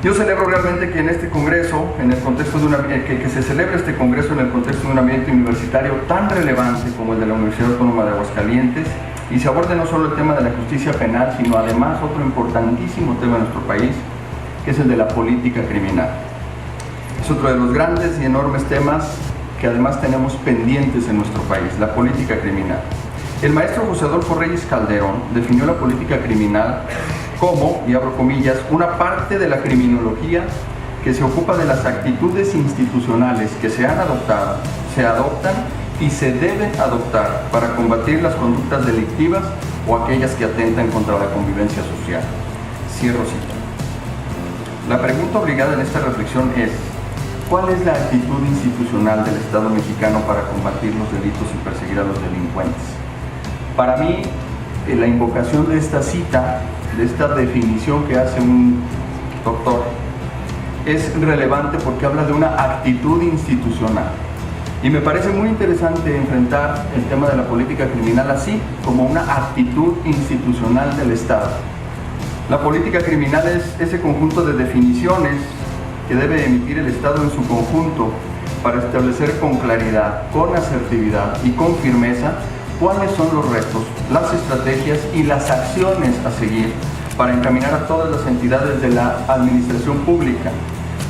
Yo celebro realmente que en este congreso, en el contexto de que se celebre este congreso en el contexto de un ambiente universitario tan relevante como el de la Universidad Autónoma de Aguascalientes, y se aborde no solo el tema de la justicia penal, sino además otro importantísimo tema en nuestro país, que es el de la política criminal. Es otro de los grandes y enormes temas que además tenemos pendientes en nuestro país, la política criminal. El maestro José Adolfo Reyes Calderón definió la política criminal como, y abro comillas, una parte de la criminología que se ocupa de las actitudes institucionales que se han adoptado, se adoptan y se deben adoptar para combatir las conductas delictivas o aquellas que atentan contra la convivencia social. Cierro cita. La pregunta obligada en esta reflexión es: ¿cuál es la actitud institucional del Estado mexicano para combatir los delitos y perseguir a los delincuentes? Para mí, la invocación de esta cita, de esta definición que hace un doctor, es relevante porque habla de una actitud institucional. Y me parece muy interesante enfrentar el tema de la política criminal así, como una actitud institucional del Estado. La política criminal es ese conjunto de definiciones que debe emitir el Estado en su conjunto para establecer con claridad, con asertividad y con firmeza cuáles son los retos, las estrategias y las acciones a seguir para encaminar a todas las entidades de la administración pública,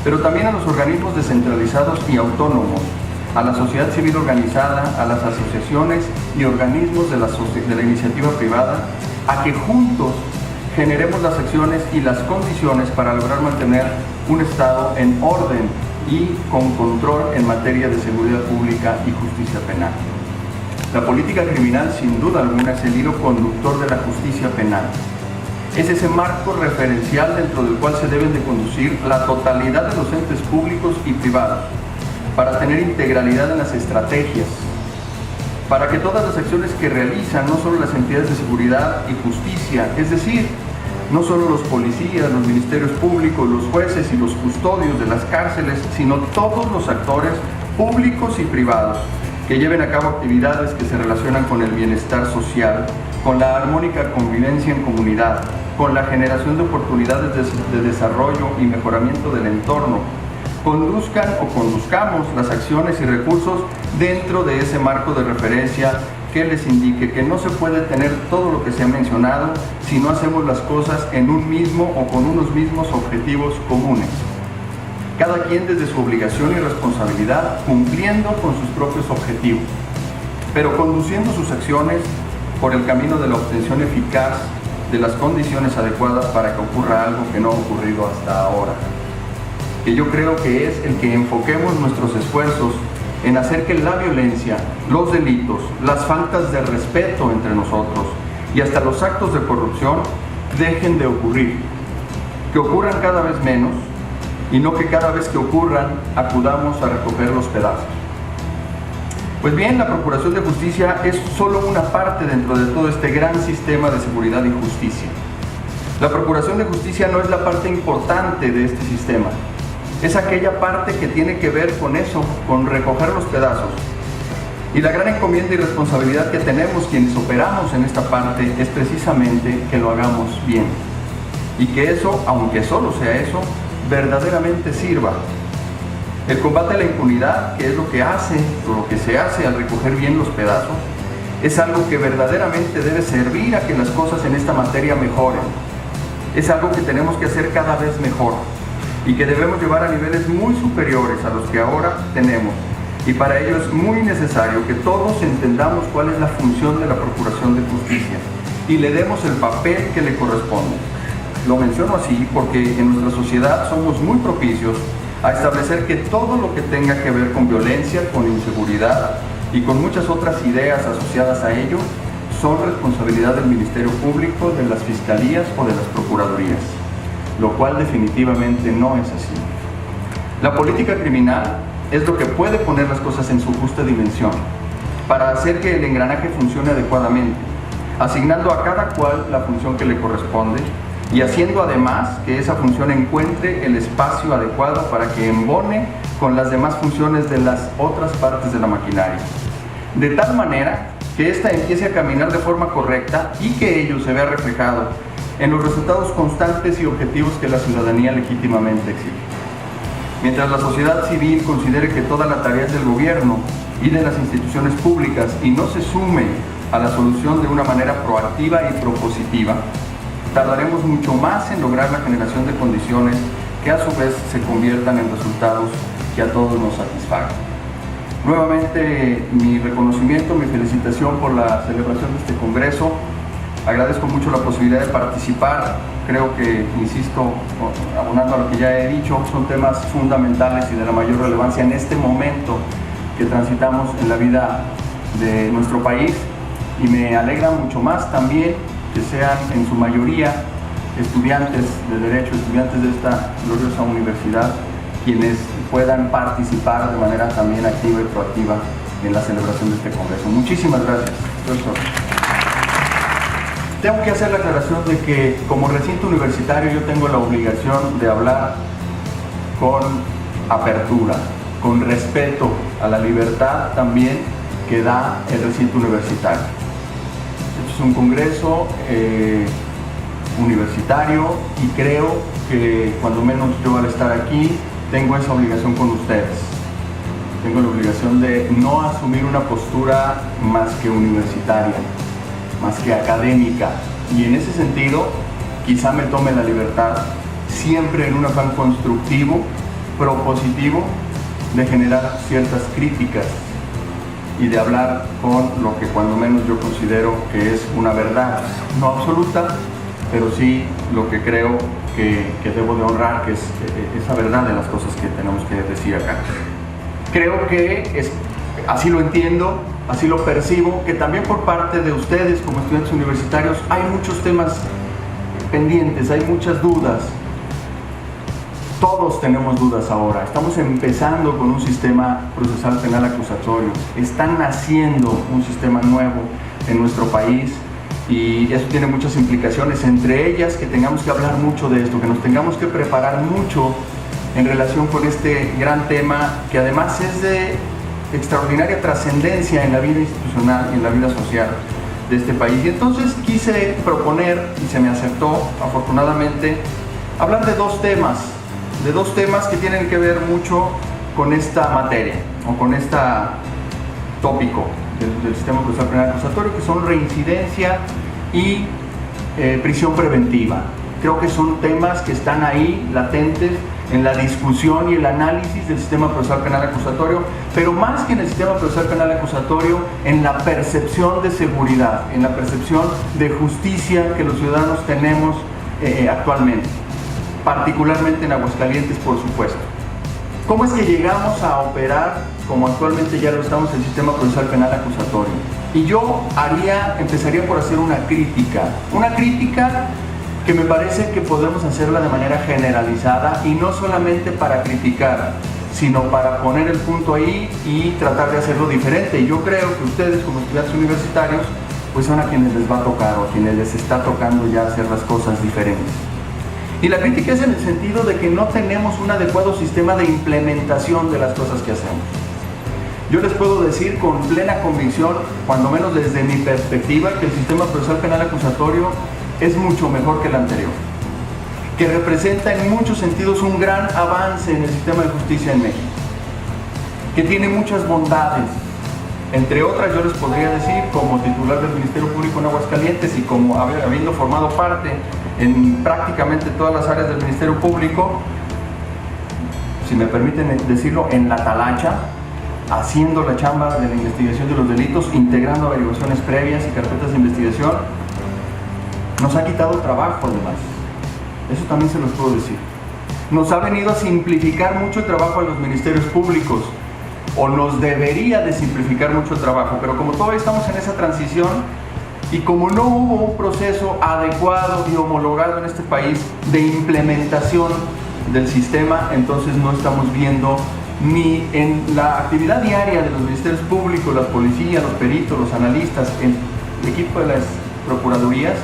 pero también a los organismos descentralizados y autónomos, a la sociedad civil organizada, a las asociaciones y organismos de la iniciativa privada, a que juntos generemos las acciones y las condiciones para lograr mantener un Estado en orden y con control en materia de seguridad pública y justicia penal. La política criminal, sin duda alguna, es el hilo conductor de la justicia penal. Es ese marco referencial dentro del cual se deben de conducir la totalidad de los entes públicos y privados, para tener integralidad en las estrategias, para que todas las acciones que realizan, no solo las entidades de seguridad y justicia, es decir, no solo los policías, los ministerios públicos, los jueces y los custodios de las cárceles, sino todos los actores públicos y privados que lleven a cabo actividades que se relacionan con el bienestar social, con la armónica convivencia en comunidad, con la generación de oportunidades de desarrollo y mejoramiento del entorno, conduzcan o conduzcamos las acciones y recursos dentro de ese marco de referencia que les indique que no se puede tener todo lo que se ha mencionado si no hacemos las cosas en un mismo o con unos mismos objetivos comunes. Cada quien desde su obligación y responsabilidad cumpliendo con sus propios objetivos, pero conduciendo sus acciones por el camino de la obtención eficaz de las condiciones adecuadas para que ocurra algo que no ha ocurrido hasta ahora. Que yo creo que es el que enfoquemos nuestros esfuerzos en hacer que la violencia, los delitos, las faltas de respeto entre nosotros y hasta los actos de corrupción dejen de ocurrir, que ocurran cada vez menos y no que cada vez que ocurran acudamos a recoger los pedazos. Pues bien, la Procuración de Justicia es solo una parte dentro de todo este gran sistema de seguridad y justicia. La Procuración de Justicia no es la parte importante de este sistema, es aquella parte que tiene que ver con eso, con recoger los pedazos. Y la gran encomienda y responsabilidad que tenemos quienes operamos en esta parte es precisamente que lo hagamos bien. Y que eso, aunque solo sea eso, verdaderamente sirva. El combate a la impunidad, que es lo que se hace al recoger bien los pedazos, es algo que verdaderamente debe servir a que las cosas en esta materia mejoren. Es algo que tenemos que hacer cada vez mejor y que debemos llevar a niveles muy superiores a los que ahora tenemos. Y para ello es muy necesario que todos entendamos cuál es la función de la Procuración de Justicia y le demos el papel que le corresponde. Lo menciono así porque en nuestra sociedad somos muy propicios a establecer que todo lo que tenga que ver con violencia, con inseguridad y con muchas otras ideas asociadas a ello son responsabilidad del Ministerio Público, de las Fiscalías o de las Procuradurías, lo cual definitivamente no es así. La política criminal es lo que puede poner las cosas en su justa dimensión para hacer que el engranaje funcione adecuadamente, asignando a cada cual la función que le corresponde y haciendo además que esa función encuentre el espacio adecuado para que embone con las demás funciones de las otras partes de la maquinaria, de tal manera que ésta empiece a caminar de forma correcta y que ello se vea reflejado en los resultados constantes y objetivos que la ciudadanía legítimamente exige. Mientras la sociedad civil considere que toda la tarea es del gobierno y de las instituciones públicas y no se sume a la solución de una manera proactiva y propositiva, tardaremos mucho más en lograr la generación de condiciones que a su vez se conviertan en resultados que a todos nos satisfagan. Nuevamente mi reconocimiento, mi felicitación por la celebración de este congreso. Agradezco mucho la posibilidad de participar. Creo que, insisto, abonando a lo que ya he dicho, son temas fundamentales y de la mayor relevancia en este momento que transitamos en la vida de nuestro país, y me alegra mucho más también que sean en su mayoría estudiantes de Derecho, estudiantes de esta gloriosa universidad, quienes puedan participar de manera también activa y proactiva en la celebración de este congreso. Muchísimas gracias, profesor. Tengo que hacer la aclaración de que como recinto universitario yo tengo la obligación de hablar con apertura, con respeto a la libertad también que da el recinto universitario. Este es un congreso universitario y creo que cuando menos yo al estar aquí tengo esa obligación con ustedes. Tengo la obligación de no asumir una postura más que universitaria, más que académica, y en ese sentido quizá me tome la libertad, siempre en un afán constructivo, propositivo, de generar ciertas críticas y de hablar con lo que cuando menos yo considero que es una verdad, no absoluta, pero sí lo que creo que debo de honrar, que es esa verdad de las cosas que tenemos que decir acá. Creo que así lo entiendo, así lo percibo, que también por parte de ustedes como estudiantes universitarios hay muchos temas pendientes, hay muchas dudas. Todos tenemos dudas ahora. Estamos empezando con un sistema procesal penal acusatorio. Está naciendo un sistema nuevo en nuestro país y eso tiene muchas implicaciones, entre ellas que tengamos que hablar mucho de esto, que nos tengamos que preparar mucho en relación con este gran tema, que además es de extraordinaria trascendencia en la vida institucional y en la vida social de este país. Y entonces quise proponer, y se me aceptó afortunadamente, hablar de dos temas que tienen que ver mucho con esta materia o con este tópico del sistema procesal penal acusatorio, que son reincidencia y prisión preventiva. Creo que son temas que están ahí latentes en la discusión y el análisis del sistema procesal penal acusatorio, pero más que en el sistema procesal penal acusatorio, en la percepción de seguridad, en la percepción de justicia que los ciudadanos tenemos actualmente, particularmente en Aguascalientes, por supuesto. ¿Cómo es que llegamos a operar, como actualmente ya lo estamos, el sistema procesal penal acusatorio? Y yo empezaría por hacer una crítica que me parece que podemos hacerla de manera generalizada y no solamente para criticar, sino para poner el punto ahí y tratar de hacerlo diferente. Y yo creo que ustedes como estudiantes universitarios pues son a quienes les va a tocar o a quienes les está tocando ya hacer las cosas diferentes. Y la crítica es en el sentido de que no tenemos un adecuado sistema de implementación de las cosas que hacemos. Yo les puedo decir con plena convicción, cuando menos desde mi perspectiva, que el sistema procesal penal acusatorio es mucho mejor que el anterior, que representa en muchos sentidos un gran avance en el sistema de justicia en México, que tiene muchas bondades. Entre otras, yo les podría decir, como titular del Ministerio Público en Aguascalientes y como habiendo formado parte en prácticamente todas las áreas del Ministerio Público, si me permiten decirlo, en la talacha, haciendo la chamba de la investigación de los delitos, integrando averiguaciones previas y carpetas de investigación, nos ha quitado trabajo además. Eso también se los puedo decir. Nos ha venido a simplificar mucho el trabajo a los ministerios públicos, o nos debería de simplificar mucho el trabajo, pero como todavía estamos en esa transición y como no hubo un proceso adecuado y homologado en este país de implementación del sistema, entonces no estamos viendo ni en la actividad diaria de los ministerios públicos, las policías, los peritos, los analistas, el equipo de las procuradurías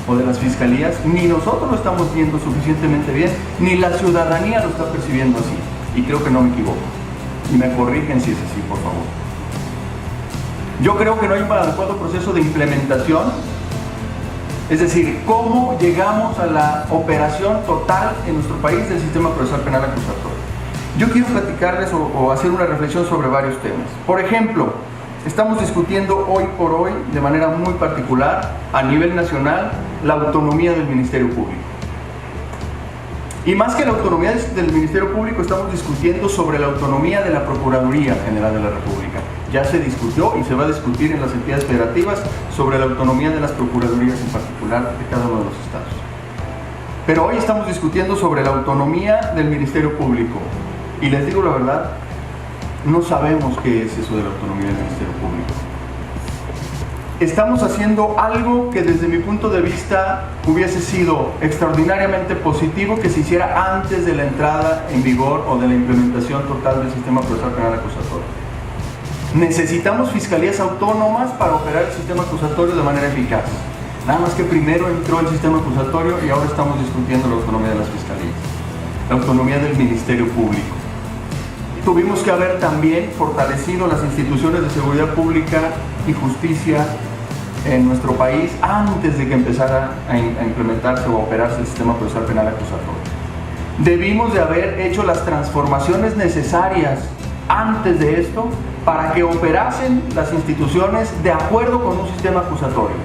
o de las fiscalías, ni nosotros lo estamos viendo suficientemente bien, ni la ciudadanía lo está percibiendo así. Y creo que no me equivoco. Y me corrigen si es así, por favor. Yo creo que no hay un adecuado proceso de implementación Es decir, cómo llegamos a la operación total en nuestro país del sistema procesal penal acusatorio. Yo quiero platicarles o hacer una reflexión sobre varios temas. Por ejemplo, estamos discutiendo hoy por hoy, de manera muy particular, a nivel nacional, la autonomía del Ministerio Público. Y más que la autonomía del Ministerio Público, estamos discutiendo sobre la autonomía de la Procuraduría General de la República. Ya se discutió y se va a discutir en las entidades federativas sobre la autonomía de las procuradurías en particular de cada uno de los estados. Pero hoy estamos discutiendo sobre la autonomía del Ministerio Público. Y les digo la verdad, no sabemos qué es eso de la autonomía del Ministerio Público. Estamos haciendo algo que desde mi punto de vista hubiese sido extraordinariamente positivo que se hiciera antes de la entrada en vigor o de la implementación total del sistema procesal penal acusatorio. Necesitamos fiscalías autónomas para operar el sistema acusatorio de manera eficaz. Nada más que primero entró el sistema acusatorio y ahora estamos discutiendo la autonomía de las fiscalías, la autonomía del Ministerio Público. Tuvimos que haber también fortalecido las instituciones de seguridad pública y justicia en nuestro país antes de que empezara a implementarse o a operarse el sistema procesal penal acusatorio. Debimos de haber hecho las transformaciones necesarias antes de esto para que operasen las instituciones de acuerdo con un sistema acusatorio.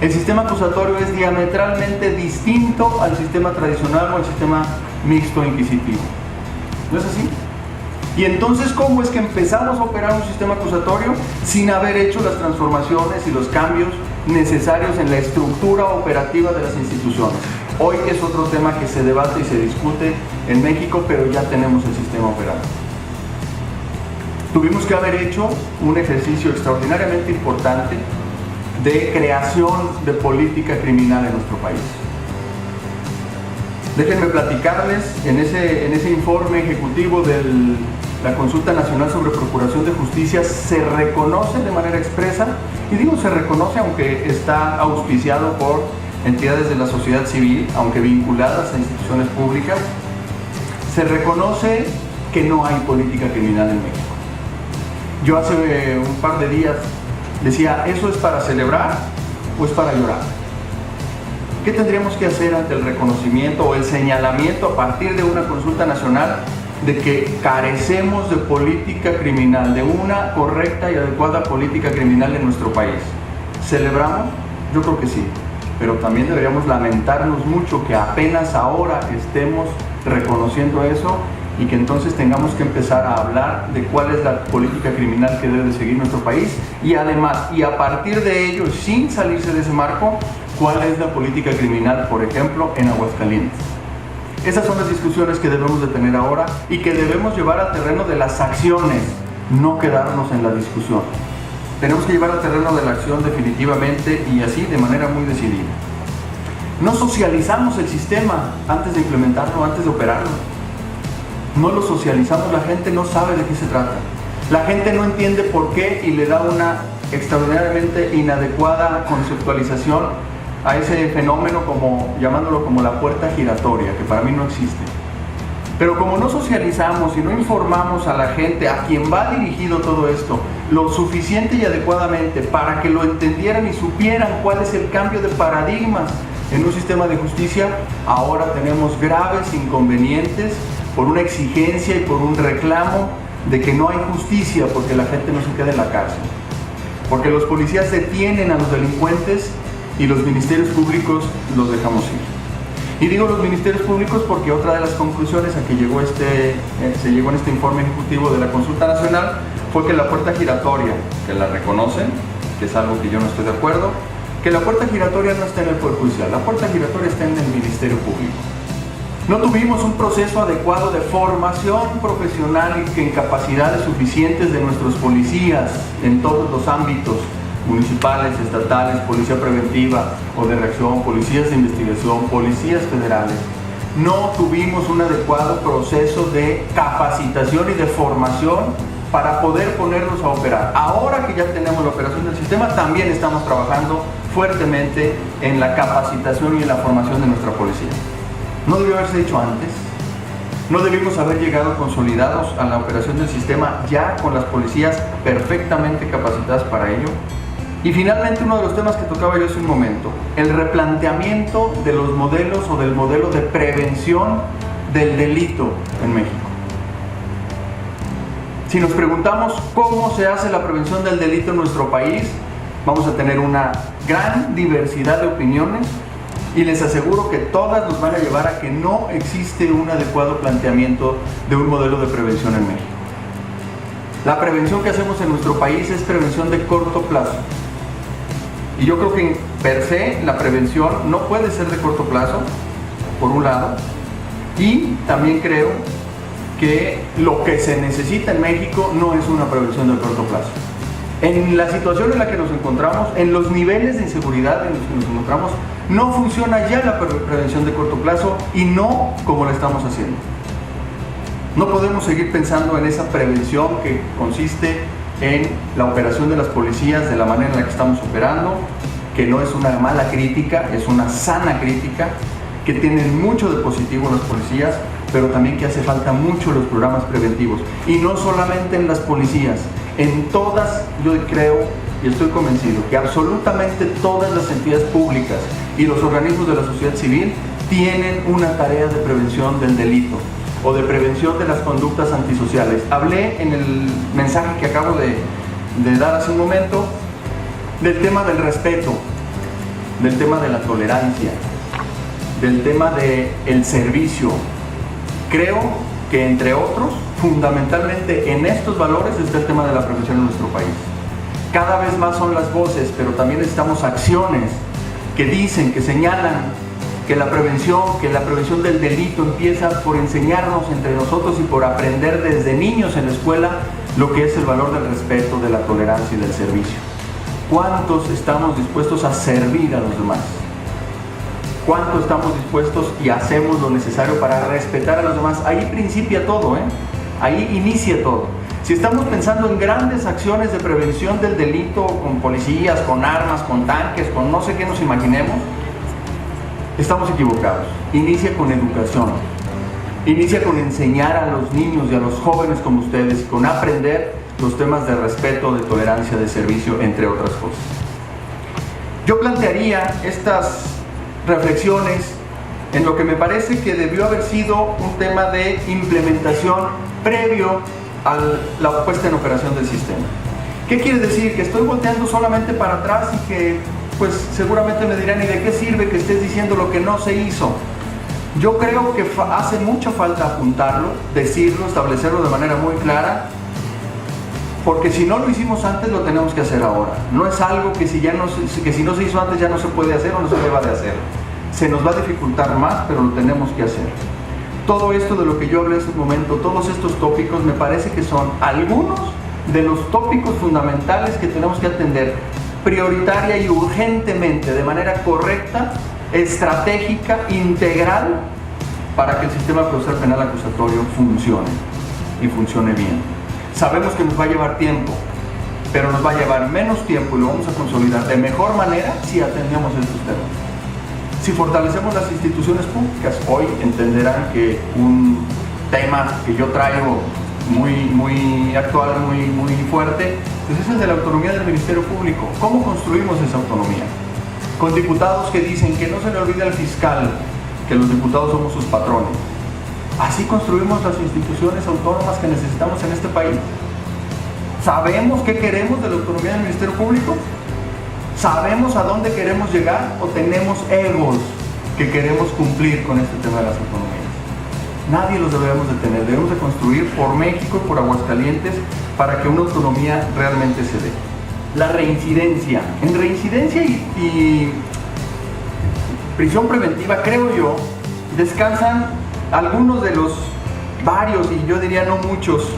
El sistema acusatorio es diametralmente distinto al sistema tradicional o al sistema mixto inquisitivo. ¿No es así? Y entonces, ¿cómo es que empezamos a operar un sistema acusatorio sin haber hecho las transformaciones y los cambios necesarios en la estructura operativa de las instituciones? Hoy es otro tema que se debate y se discute en México, pero ya tenemos el sistema operado. Tuvimos que haber hecho un ejercicio extraordinariamente importante de creación de política criminal en nuestro país. Déjenme platicarles, en ese informe ejecutivo de la Consulta Nacional sobre Procuración de Justicia se reconoce de manera expresa, y digo se reconoce aunque está auspiciado por entidades de la sociedad civil, aunque vinculadas a instituciones públicas, se reconoce que no hay política criminal en México. Yo hace un par de días decía, ¿eso es para celebrar o es para llorar? ¿Qué tendríamos que hacer ante el reconocimiento o el señalamiento a partir de una consulta nacional de que carecemos de política criminal, de una correcta y adecuada política criminal en nuestro país? ¿Celebramos? Yo creo que sí, pero también deberíamos lamentarnos mucho que apenas ahora estemos reconociendo eso y que entonces tengamos que empezar a hablar de cuál es la política criminal que debe seguir nuestro país y además, y a partir de ello, sin salirse de ese marco, cuál es la política criminal, por ejemplo, en Aguascalientes. Esas son las discusiones que debemos de tener ahora y que debemos llevar al terreno de las acciones, no quedarnos en la discusión. Tenemos que llevar al terreno de la acción definitivamente y así de manera muy decidida. No socializamos el sistema antes de implementarlo, antes de operarlo. No lo socializamos, la gente no sabe de qué se trata. La gente no entiende por qué y le da una extraordinariamente inadecuada conceptualización a ese fenómeno, llamándolo como la puerta giratoria, que para mí no existe. Pero como no socializamos y no informamos a la gente a quien va dirigido todo esto lo suficiente y adecuadamente para que lo entendieran y supieran cuál es el cambio de paradigmas en un sistema de justicia, ahora tenemos graves inconvenientes por una exigencia y por un reclamo de que no hay justicia porque la gente no se queda en la cárcel, porque los policías detienen a los delincuentes y los ministerios públicos los dejamos ir. Y digo los ministerios públicos porque otra de las conclusiones a que se llegó en este informe ejecutivo de la Consulta Nacional fue que la puerta giratoria, que la reconocen, que es algo que yo no estoy de acuerdo, que la puerta giratoria no está en el Poder Judicial, la puerta giratoria está en el Ministerio Público. No tuvimos un proceso adecuado de formación profesional y en capacidades suficientes de nuestros policías en todos los ámbitos, municipales, estatales, policía preventiva o de reacción, policías de investigación, policías federales. No tuvimos un adecuado proceso de capacitación y de formación para poder ponerlos a operar. Ahora que ya tenemos la operación del sistema, también estamos trabajando fuertemente en la capacitación y en la formación de nuestra policía. No debió haberse hecho antes. No debimos haber llegado consolidados a la operación del sistema ya con las policías perfectamente capacitadas para ello. Y finalmente, uno de los temas que tocaba yo hace un momento, el replanteamiento de los modelos o del modelo de prevención del delito en México. Si nos preguntamos cómo se hace la prevención del delito en nuestro país, vamos a tener una gran diversidad de opiniones y les aseguro que todas nos van a llevar a que no existe un adecuado planteamiento de un modelo de prevención en México. La prevención que hacemos en nuestro país es prevención de corto plazo. Y yo creo que per se la prevención no puede ser de corto plazo, por un lado, y también creo que lo que se necesita en México no es una prevención de corto plazo. En la situación en la que nos encontramos, en los niveles de inseguridad en los que nos encontramos, no funciona ya la prevención de corto plazo y no como la estamos haciendo. No podemos seguir pensando en esa prevención que consiste en la operación de las policías de la manera en la que estamos operando, que no es una mala crítica, es una sana crítica, que tienen mucho de positivo las policías, pero también que hace falta mucho los programas preventivos. Y no solamente en las policías, en todas, yo creo y estoy convencido que absolutamente todas las entidades públicas y los organismos de la sociedad civil tienen una tarea de prevención del delito o de prevención de las conductas antisociales. Hablé en el mensaje que acabo de dar hace un momento del tema del respeto, del tema de la tolerancia, del tema del servicio. Creo que entre otros, fundamentalmente en estos valores está el tema de la prevención en nuestro país. Cada vez más son las voces, pero también necesitamos acciones que dicen, que señalan que la prevención del delito empieza por enseñarnos entre nosotros y por aprender desde niños en la escuela lo que es el valor del respeto, de la tolerancia y del servicio. ¿Cuántos estamos dispuestos a servir a los demás? ¿Cuánto estamos dispuestos y hacemos lo necesario para respetar a los demás? Ahí principia todo, ahí inicia todo. Si estamos pensando en grandes acciones de prevención del delito con policías, con armas, con tanques, con no sé qué nos imaginemos, estamos equivocados. Inicia con educación, inicia con enseñar a los niños y a los jóvenes como ustedes, con aprender los temas de respeto, de tolerancia, de servicio, entre otras cosas. Yo plantearía estas reflexiones en lo que me parece que debió haber sido un tema de implementación previo a la puesta en operación del sistema. ¿Qué quiere decir? Que estoy volteando solamente para atrás y que pues seguramente me dirán, ¿y de qué sirve que estés diciendo lo que no se hizo? Yo creo que hace mucha falta apuntarlo, decirlo, establecerlo de manera muy clara, porque si no lo hicimos antes, lo tenemos que hacer ahora. No es algo que si no se hizo antes ya no se puede hacer o no se deba de hacer. Se nos va a dificultar más, pero lo tenemos que hacer. Todo esto de lo que yo hablé en este momento, todos estos tópicos, me parece que son algunos de los tópicos fundamentales que tenemos que atender prioritaria y urgentemente, de manera correcta, estratégica, integral, para que el sistema procesal penal acusatorio funcione y funcione bien. Sabemos que nos va a llevar tiempo, pero nos va a llevar menos tiempo y lo vamos a consolidar de mejor manera si atendemos estos temas. Si fortalecemos las instituciones públicas, hoy entenderán que un tema que yo traigo muy actual, muy fuerte, pues es el de la autonomía del Ministerio Público. ¿Cómo construimos esa autonomía? Con diputados que dicen que no se le olvide al fiscal que los diputados somos sus patrones. Así construimos las instituciones autónomas que necesitamos en este país. ¿Sabemos qué queremos de la autonomía del Ministerio Público? ¿Sabemos a dónde queremos llegar o tenemos egos que queremos cumplir con este tema de las autonomías? Nadie los debemos de tener, debemos de construir por México y por Aguascalientes para que una autonomía realmente se dé. La reincidencia. En reincidencia y prisión preventiva, creo yo, descansan algunos de los varios, y yo diría no muchos,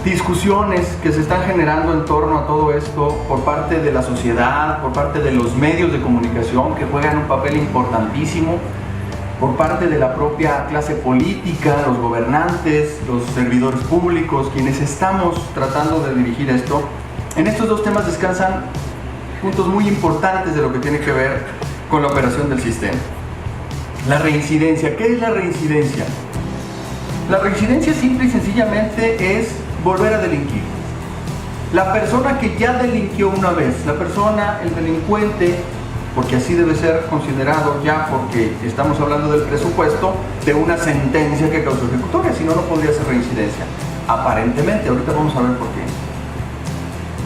discusiones que se están generando en torno a todo esto por parte de la sociedad, por parte de los medios de comunicación que juegan un papel importantísimo, por parte de la propia clase política, los gobernantes, los servidores públicos, quienes estamos tratando de dirigir esto. En estos dos temas descansan puntos muy importantes de lo que tiene que ver con la operación del sistema. La reincidencia. ¿Qué es la reincidencia? La reincidencia simple y sencillamente es volver a delinquir. La persona que ya delinquió una vez, la persona, el delincuente, porque así debe ser considerado ya, porque estamos hablando del presupuesto de una sentencia que causó ejecutoria, si no, no podría ser reincidencia. Aparentemente, ahorita vamos a ver por qué.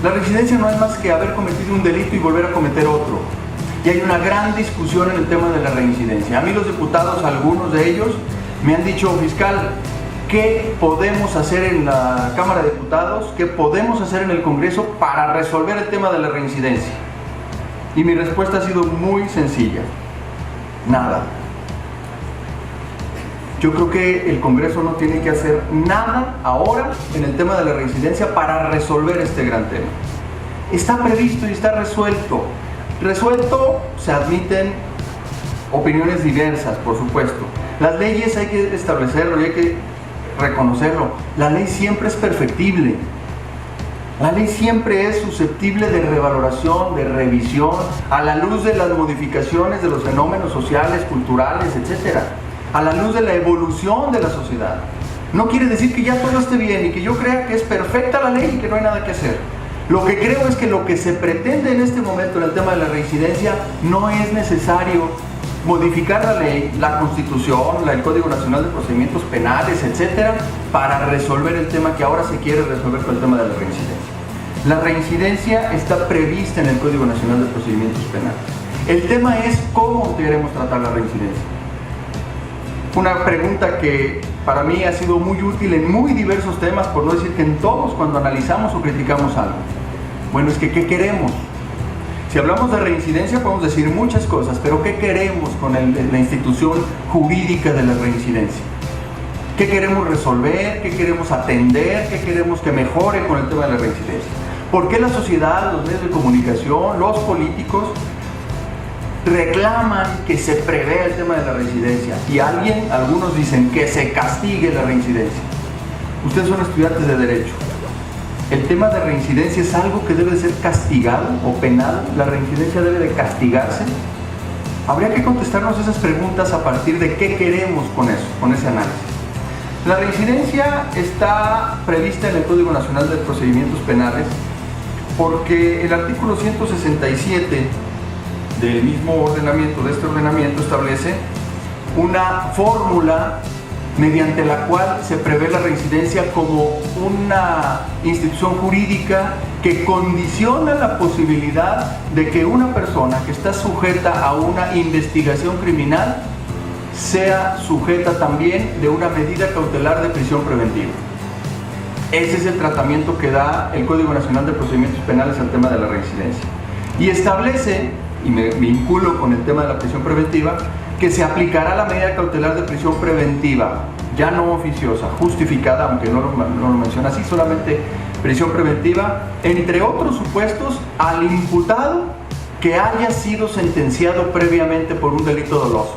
La reincidencia no es más que haber cometido un delito y volver a cometer otro. Y hay una gran discusión en el tema de la reincidencia. A mí los diputados, algunos de ellos, me han dicho, fiscal, ¿qué podemos hacer en la Cámara de Diputados? ¿Qué podemos hacer en el Congreso para resolver el tema de la reincidencia? Y mi respuesta ha sido muy sencilla. Nada. Yo creo que el Congreso no tiene que hacer nada ahora en el tema de la reincidencia para resolver este gran tema. Está previsto y está resuelto. Resuelto, se admiten opiniones diversas, por supuesto. Las leyes hay que establecerlo y hay que reconocerlo. La ley siempre es perfectible. La ley siempre es susceptible de revaloración, de revisión, a la luz de las modificaciones de los fenómenos sociales, culturales, etc. A la luz de la evolución de la sociedad. No quiere decir que ya todo esté bien y que yo crea que es perfecta la ley y que no hay nada que hacer. Lo que creo es que lo que se pretende en este momento en el tema de la reincidencia no es necesario modificar la ley, la Constitución, el Código Nacional de Procedimientos Penales, etcétera, para resolver el tema que ahora se quiere resolver con el tema de la reincidencia. La reincidencia está prevista en el Código Nacional de Procedimientos Penales. El tema es cómo queremos tratar la reincidencia. Una pregunta que para mí ha sido muy útil en muy diversos temas, por no decir que en todos, cuando analizamos o criticamos algo. Bueno, es que ¿qué queremos? Si hablamos de reincidencia podemos decir muchas cosas, pero ¿qué queremos con la institución jurídica de la reincidencia? ¿Qué queremos resolver? ¿Qué queremos atender? ¿Qué queremos que mejore con el tema de la reincidencia? ¿Por qué la sociedad, los medios de comunicación, los políticos reclaman que se prevea el tema de la reincidencia? Y algunos dicen que se castigue la reincidencia. Ustedes son estudiantes de Derecho. ¿El tema de reincidencia es algo que debe de ser castigado o penado? ¿La reincidencia debe de castigarse? Habría que contestarnos esas preguntas a partir de qué queremos con eso, con ese análisis. La reincidencia está prevista en el Código Nacional de Procedimientos Penales porque el artículo 167 del mismo ordenamiento, de este ordenamiento, establece una fórmula mediante la cual se prevé la reincidencia como una institución jurídica que condiciona la posibilidad de que una persona que está sujeta a una investigación criminal sea sujeta también de una medida cautelar de prisión preventiva. Ese es el tratamiento que da el Código Nacional de Procedimientos Penales al tema de la reincidencia. Y establece, y me vinculo con el tema de la prisión preventiva, que se aplicará la medida cautelar de prisión preventiva, ya no oficiosa, justificada, aunque no lo menciona así, solamente prisión preventiva, entre otros supuestos, al imputado que haya sido sentenciado previamente por un delito doloso.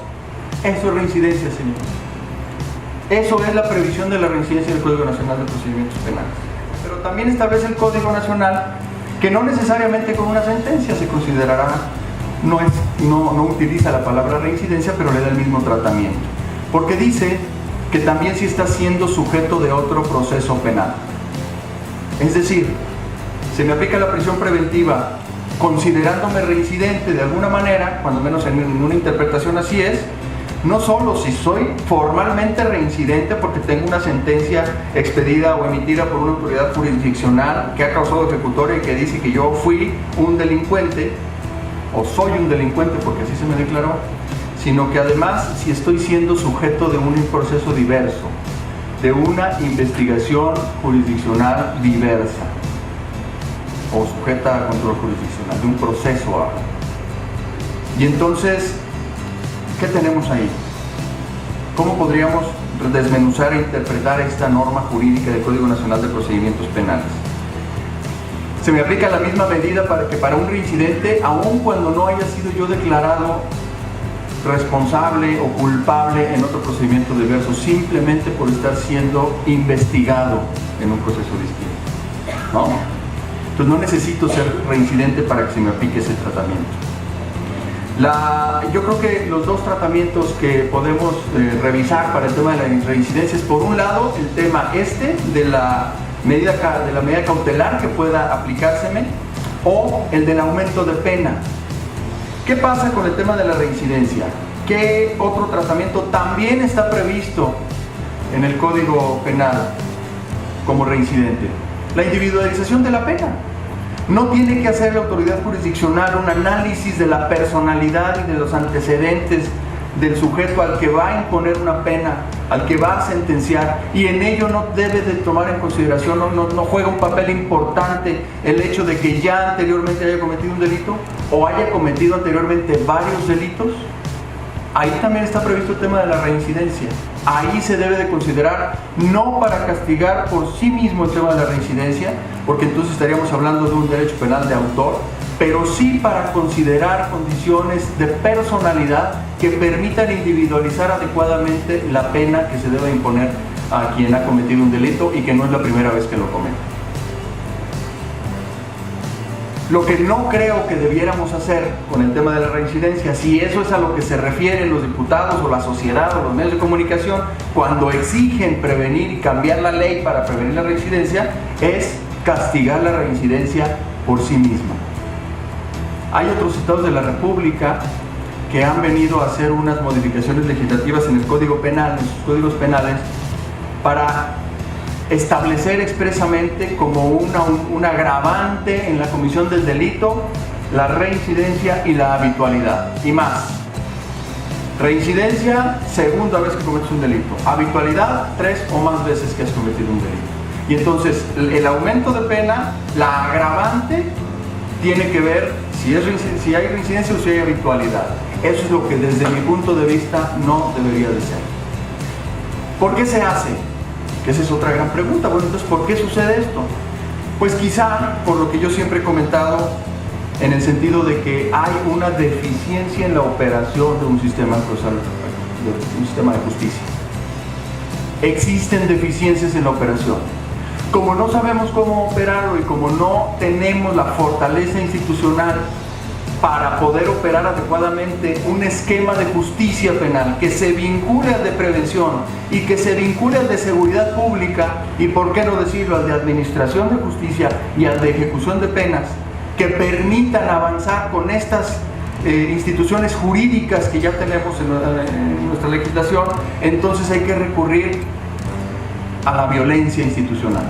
Eso es reincidencia, señores. Eso es la previsión de la reincidencia del Código Nacional de Procedimientos Penales. Pero también establece el Código Nacional que no necesariamente con una sentencia se considerará, no utiliza la palabra reincidencia, pero le da el mismo tratamiento. Porque dice que también si está siendo sujeto de otro proceso penal. Es decir, se me aplica la prisión preventiva considerándome reincidente de alguna manera, cuando menos en una interpretación así es, no solo si soy formalmente reincidente porque tengo una sentencia expedida o emitida por una autoridad jurisdiccional que ha causado ejecutoria y que dice que yo fui un delincuente, o soy un delincuente porque así se me declaró, sino que además si estoy siendo sujeto de un proceso diverso, de una investigación jurisdiccional diversa, o sujeta a control jurisdiccional, de un proceso ahora. Y entonces, ¿qué tenemos ahí? ¿Cómo podríamos desmenuzar e interpretar esta norma jurídica del Código Nacional de Procedimientos Penales? Se me aplica la misma medida para un reincidente, aun cuando no haya sido yo declarado responsable o culpable en otro procedimiento diverso, simplemente por estar siendo investigado en un proceso distinto, ¿no? Entonces no necesito ser reincidente para que se me aplique ese tratamiento. Yo creo que los dos tratamientos que podemos revisar para el tema de la reincidencia es, por un lado, el tema de la de la medida cautelar que pueda aplicárseme, o el del aumento de pena. ¿Qué pasa con el tema de la reincidencia? ¿Qué otro tratamiento también está previsto en el Código Penal como reincidente? La individualización de la pena. No tiene que hacer la autoridad jurisdiccional un análisis de la personalidad y de los antecedentes del sujeto al que va a imponer una pena, al que va a sentenciar, y en ello no debe de tomar en consideración, no juega un papel importante el hecho de que ya anteriormente haya cometido un delito o haya cometido anteriormente varios delitos. Ahí también está previsto el tema de la reincidencia. Ahí se debe de considerar, no para castigar por sí mismo el tema de la reincidencia, porque entonces estaríamos hablando de un derecho penal de autor, pero sí para considerar condiciones de personalidad que permitan individualizar adecuadamente la pena que se debe imponer a quien ha cometido un delito y que no es la primera vez que lo comete. Lo que no creo que debiéramos hacer con el tema de la reincidencia, si eso es a lo que se refieren los diputados o la sociedad o los medios de comunicación cuando exigen prevenir y cambiar la ley para prevenir la reincidencia, es castigar la reincidencia por sí misma. Hay otros estados de la República que han venido a hacer unas modificaciones legislativas en el Código Penal, en sus códigos penales, para establecer expresamente como un agravante en la comisión del delito la reincidencia y la habitualidad. Y más, reincidencia, segunda vez que cometes un delito; habitualidad, 3 o más veces que has cometido un delito. Y entonces el aumento de pena, la agravante, tiene que ver si hay reincidencia o si hay habitualidad. Eso es lo que desde mi punto de vista no debería de ser. ¿Por qué se hace? Esa es otra gran pregunta. Bueno, entonces, ¿por qué sucede esto? Pues quizá por lo que yo siempre he comentado, en el sentido de que hay una deficiencia en la operación de un sistema procesal, de un sistema de justicia. Existen deficiencias en la operación. Como no sabemos cómo operarlo y como no tenemos la fortaleza institucional para poder operar adecuadamente un esquema de justicia penal que se vincule al de prevención y que se vincule al de seguridad pública y, por qué no decirlo, al de administración de justicia y al de ejecución de penas, que permitan avanzar con estas instituciones jurídicas que ya tenemos en nuestra legislación, entonces hay que recurrir a la violencia institucional.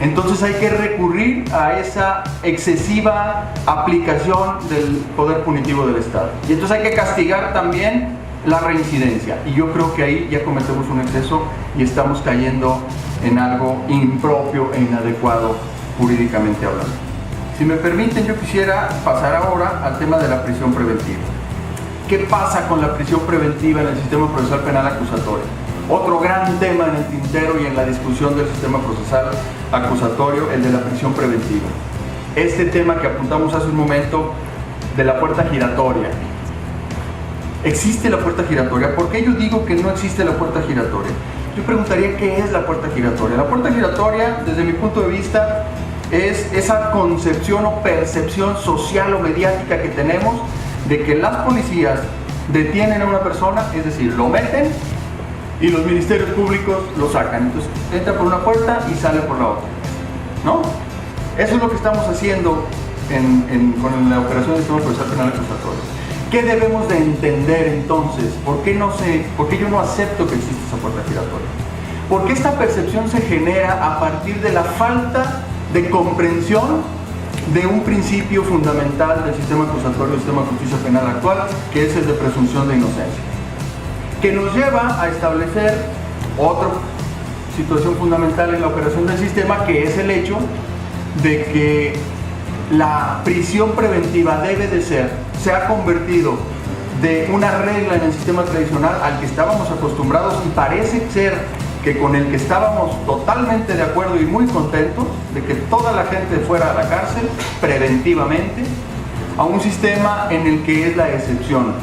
Entonces hay que recurrir a esa excesiva aplicación del poder punitivo del Estado. Y entonces hay que castigar también la reincidencia. Y yo creo que ahí ya cometemos un exceso y estamos cayendo en algo impropio e inadecuado jurídicamente hablando. Si me permiten, yo quisiera pasar ahora al tema de la prisión preventiva. ¿Qué pasa con la prisión preventiva en el sistema procesal penal acusatorio? Otro gran tema en el tintero y en la discusión del sistema procesal acusatorio, el de la prisión preventiva. Este tema que apuntamos hace un momento de la puerta giratoria. ¿Existe la puerta giratoria? ¿Por qué yo digo que no existe la puerta giratoria? Yo preguntaría, ¿qué es la puerta giratoria? La puerta giratoria, desde mi punto de vista, es esa concepción o percepción social o mediática que tenemos de que las policías detienen a una persona, es decir, lo meten y los ministerios públicos lo sacan. Entonces entra por una puerta y sale por la otra, ¿no? Eso es lo que estamos haciendo con la operación del sistema procesal penal acusatorio. ¿Qué debemos de entender entonces? ¿Por qué yo no acepto que exista esa puerta giratoria? Porque esta percepción se genera a partir de la falta de comprensión de un principio fundamental del sistema acusatorio, del sistema de justicia penal actual, que es el de presunción de inocencia, que nos lleva a establecer otra situación fundamental en la operación del sistema, que es el hecho de que la prisión preventiva se ha convertido de una regla en el sistema tradicional al que estábamos acostumbrados, y parece ser que con el que estábamos totalmente de acuerdo y muy contentos de que toda la gente fuera a la cárcel preventivamente, a un sistema en el que es la excepción,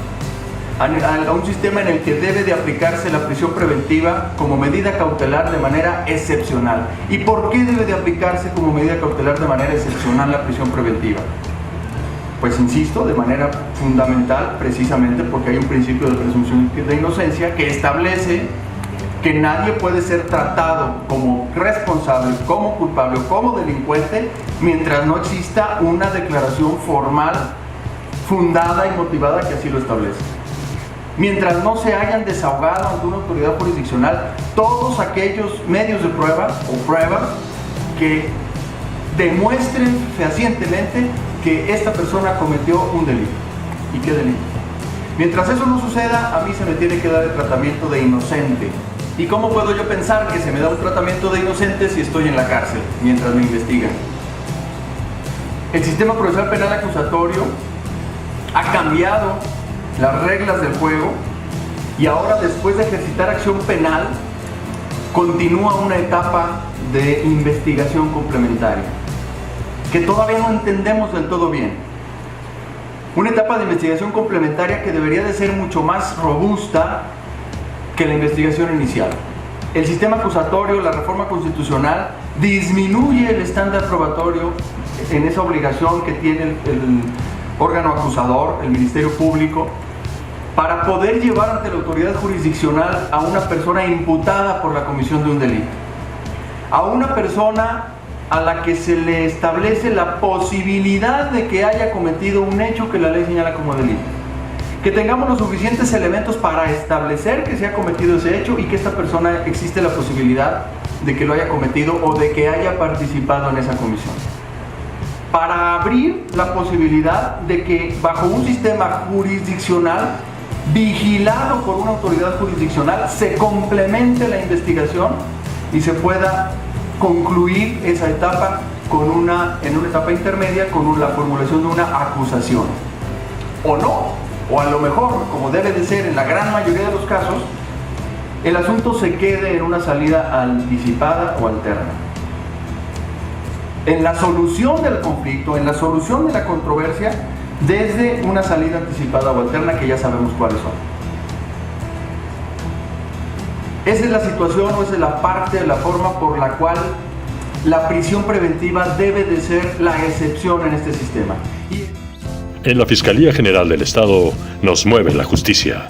a un sistema en el que debe de aplicarse la prisión preventiva como medida cautelar de manera excepcional. ¿Y por qué debe de aplicarse como medida cautelar de manera excepcional la prisión preventiva? Pues insisto, de manera fundamental, precisamente porque hay un principio de presunción de inocencia que establece que nadie puede ser tratado como responsable, como culpable o como delincuente mientras no exista una declaración formal, fundada y motivada que así lo establece. Mientras no se hayan desahogado ante una autoridad jurisdiccional todos aquellos medios de prueba o pruebas que demuestren fehacientemente que esta persona cometió un delito. ¿Y qué delito? Mientras eso no suceda, a mí se me tiene que dar el tratamiento de inocente. ¿Y cómo puedo yo pensar que se me da un tratamiento de inocente si estoy en la cárcel mientras me investigan? El sistema procesal penal acusatorio ha cambiado las reglas del juego y ahora, después de ejercitar acción penal, continúa una etapa de investigación complementaria que todavía no entendemos del todo bien. Una etapa de investigación complementaria que debería de ser mucho más robusta que la investigación inicial. El sistema acusatorio, la reforma constitucional, disminuye el estándar probatorio en esa obligación que tiene el órgano acusador, el Ministerio Público, para poder llevar ante la autoridad jurisdiccional a una persona imputada por la comisión de un delito, a una persona a la que se le establece la posibilidad de que haya cometido un hecho que la ley señala como delito, que tengamos los suficientes elementos para establecer que se ha cometido ese hecho y que esta persona existe la posibilidad de que lo haya cometido o de que haya participado en esa comisión, para abrir la posibilidad de que bajo un sistema jurisdiccional vigilado por una autoridad jurisdiccional se complemente la investigación y se pueda concluir esa etapa en una etapa intermedia con la formulación de una acusación. O no, o a lo mejor, como debe de ser en la gran mayoría de los casos, el asunto se quede en una salida anticipada o alterna. En la solución del conflicto, en la solución de la controversia, desde una salida anticipada o alterna que ya sabemos cuáles son. Esa es la situación o esa es la parte, la forma por la cual la prisión preventiva debe de ser la excepción en este sistema. En la Fiscalía General del Estado nos mueve la justicia.